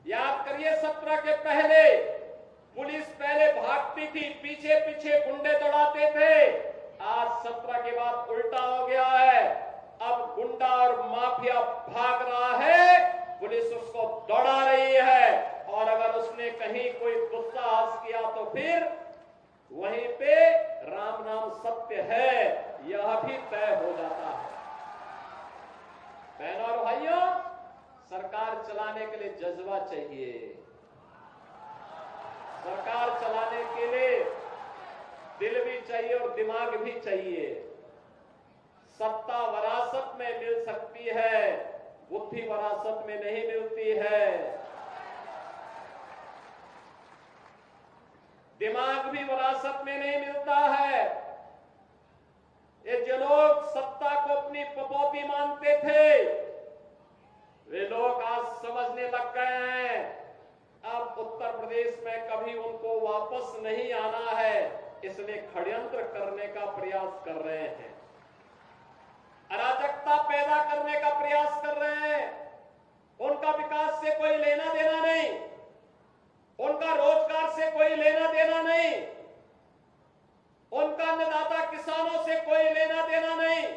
याद करिए 17 के पहले पुलिस पहले भागती थी, पीछे पीछे गुंडे दौड़ाते थे। आज 17 के बाद उल्टा हो गया है। अब गुंडा और माफिया भाग रहा है, पुलिस उसको दौड़ा रही है। और अगर उसने कहीं कोई दुस्साहस किया तो फिर वहीं पे राम नाम सत्य है, यह भी तय हो जाता है। बहनों और भाइयों, सरकार चलाने के लिए जज्बा चाहिए। सरकार चलाने के लिए दिल भी चाहिए और दिमाग भी चाहिए। सत्ता वरासत में मिल सकती है, बुद्धि वरासत में नहीं मिलती है। दिमाग भी वरासत में नहीं मिलता है। ये जो लोग सत्ता को अपनी पपौती मानते थे, वे लोग आज समझने लग गए हैं अब उत्तर प्रदेश में कभी उनको वापस नहीं आना है, इसलिए षड्यंत्र करने का प्रयास कर रहे हैं, अराजकता पैदा करने का प्रयास कर रहे हैं। उनका विकास से कोई लेना देना नहीं, उनका रोजगार से कोई लेना देना नहीं, उनका अन्नदाता किसानों से कोई लेना देना नहीं।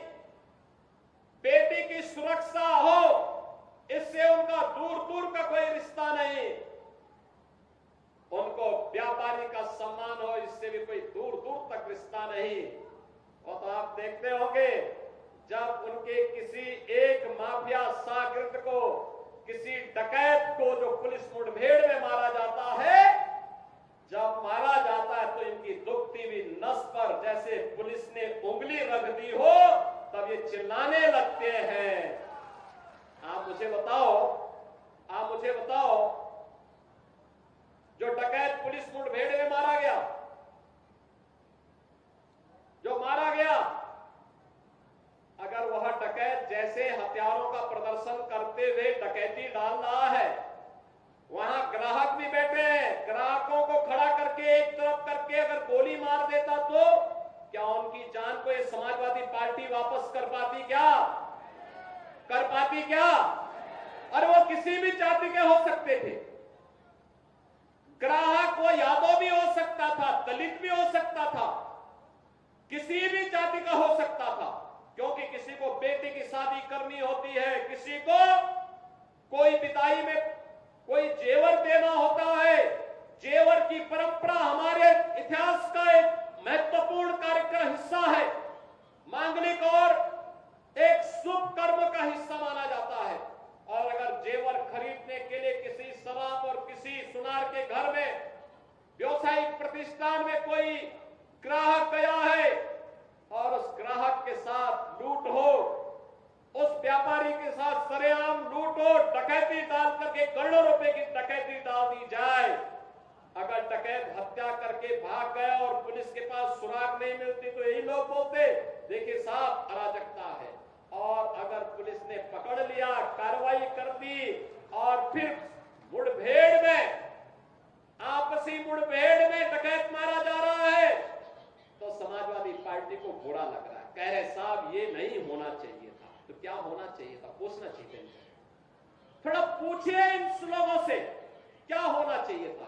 बेटी की सुरक्षा हो, इससे उनका दूर दूर का कोई रिश्ता नहीं। उनको व्यापारी का सम्मान हो, इससे भी कोई दूर दूर तक रिश्ता नहीं। और तो आप देखते होंगे जब उनके किसी एक माफिया शागिर्द को, किसी डकैत को जो पुलिस मुठभेड़ में मारा जाता है, जब मारा जाता है तो इनकी दुखती हुई नस पर जैसे पुलिस ने उंगली रख दी हो, तब ये चिल्लाने लगते हैं। आप मुझे बताओ जो डकैत पुलिस मुठभेड़ में मारा गया, जो मारा गया, अगर वह डकैत जैसे हथियारों का प्रदर्शन करते हुए डकैती डाल रहा है, वहां ग्राहक भी बैठे हैं, ग्राहकों को खड़ा करके एक तरफ करके अगर गोली मार देता तो क्या उनकी जान को ये समाजवादी पार्टी वापस कर पाती क्या? कर पाती क्या? और वो किसी भी जाति के हो सकते थे। ग्राहक वो यादव भी हो सकता था, दलित भी हो सकता था, किसी भी जाति का हो सकता था, क्योंकि किसी को बेटी की शादी करनी होती है, किसी को कोई विदाई में कोई जेवर देना होता है। जेवर की परंपरा हमारे इतिहास का एक महत्वपूर्ण कार्य का हिस्सा है, मांगलिक और एक शुभ कर्म का हिस्सा माना जाता है। और अगर जेवर खरीदने के लिए किसी शराब और किसी सुनार के घर में, व्यवसायिक प्रतिष्ठान में कोई ग्राहक गया है और उस ग्राहक के साथ लूट हो, उस व्यापारी के साथ सरेआम लूट हो, डकैती डाल करके करोड़ों रुपए की डकैती डाल दी जाए, अगर डकैत हत्या करके भाग गया और पुलिस के पास सुराग नहीं मिलती तो यही लोग बोलते देखिए साहब अराजकता है। और अगर पुलिस ने पकड़ लिया, कार्रवाई कर दी और फिर मुठभेड़ में, आपसी मुठभेड़ में डकैत मारा जा रहा है, तो समाजवादी पार्टी को बुरा लग रहा है, कह रहे साहब ये नहीं होना चाहिए था। तो क्या होना चाहिए था? पूछना चाहिए। थोड़ा पूछिए इन लोगों से क्या होना चाहिए था।